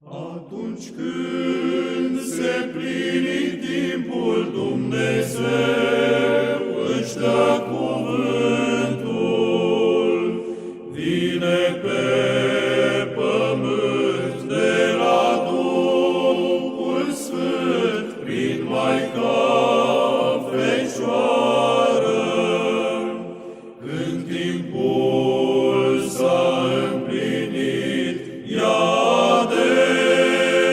Atunci când se plini timpul, Dumnezeu își dă cuvântul, vine pe pământ de la Duhul Sfânt prin Maica Fecioară. Când timpul s-a împlinit, ea a devenit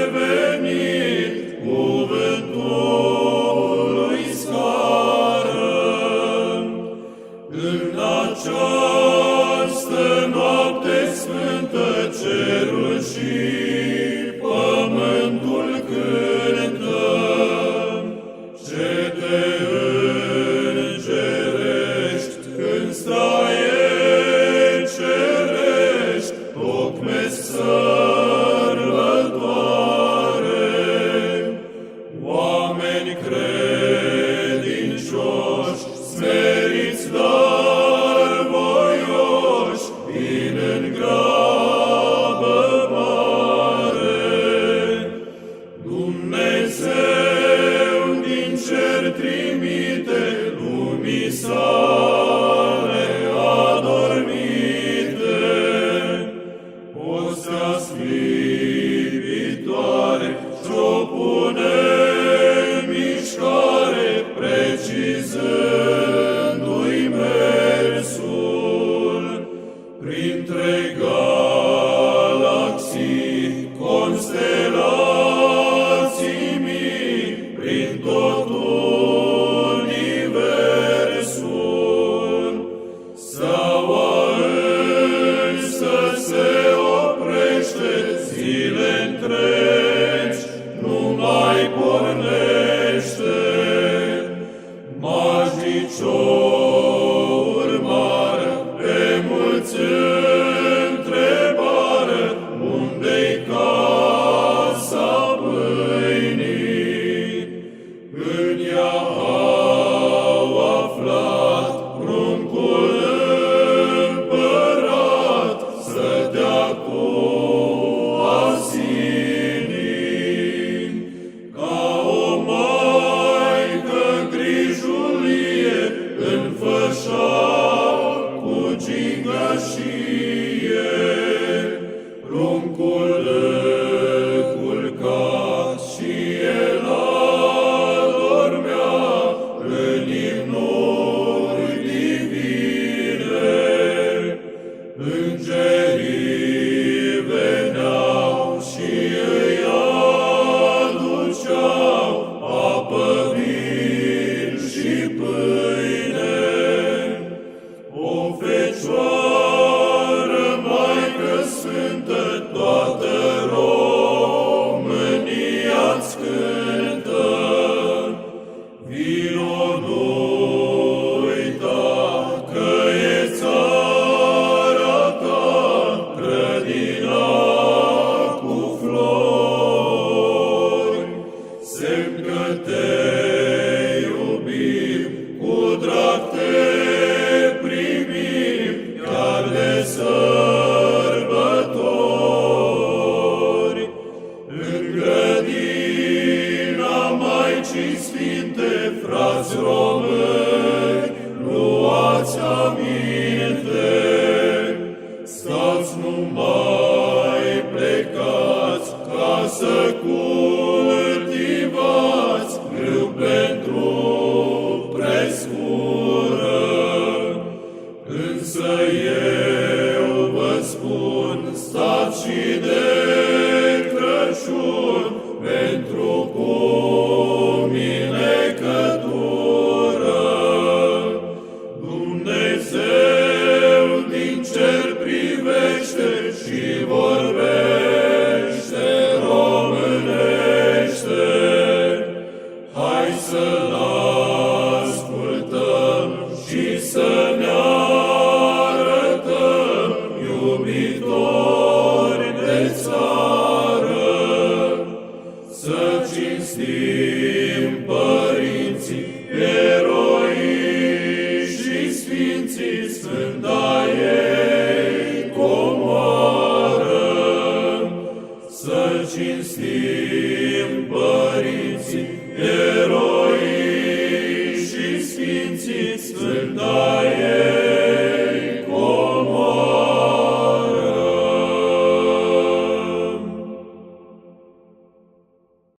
cuvântul lui scară. În această noapte sfântă, cerul și pământul cântă, cete îngerești, când staie cerești, tocmesc sărbătoare. Oameni credincioși, smeriți, dar voioși, vin în grabă mare. Dumnezeu din cer trimite lumii sale adormite, ostea sclipitoare și-o pune în mișcare, precizându-i mersul printre galaxii, constelații mii, prin tot universul. Steaua însă se oprește, zile întregi nu mai pornește. Mașnici o urmară, pe mulți întrebară, unde-i casa pâinii? În ea au aflat pruncul împărat, stătea cu asinii. Ca o maică grijulie înfășa cu gingășie, pruncul culcat și el adormea în imnuri divine. Îngerii veneau și îi aduceau apă, vin și pâine. O Fecioară, Maică Sfântă, toată România-ți cântă. Vino, nu uita că e țara ta, grădina cu flori. Semn că te iubim, cu drag te primim, chiar de sărbători. În grădina Maicii Sfinte, frați români, luați aminte. Stați, nu mai plecați, ca să cultivați grâu pentru prescură. Însă eu vă spun, stați și de Crăciun, pentru cuminecătură. Dumnezeu din cer privește și vorbește românește. Hai să-L ascultăm și să ne arătăm, iubitori de țară. Să cinstim părinții, eroii și sfinții, Sfânta ei comoară. Să cinstim părinții, eroi și sfinții, Sfânta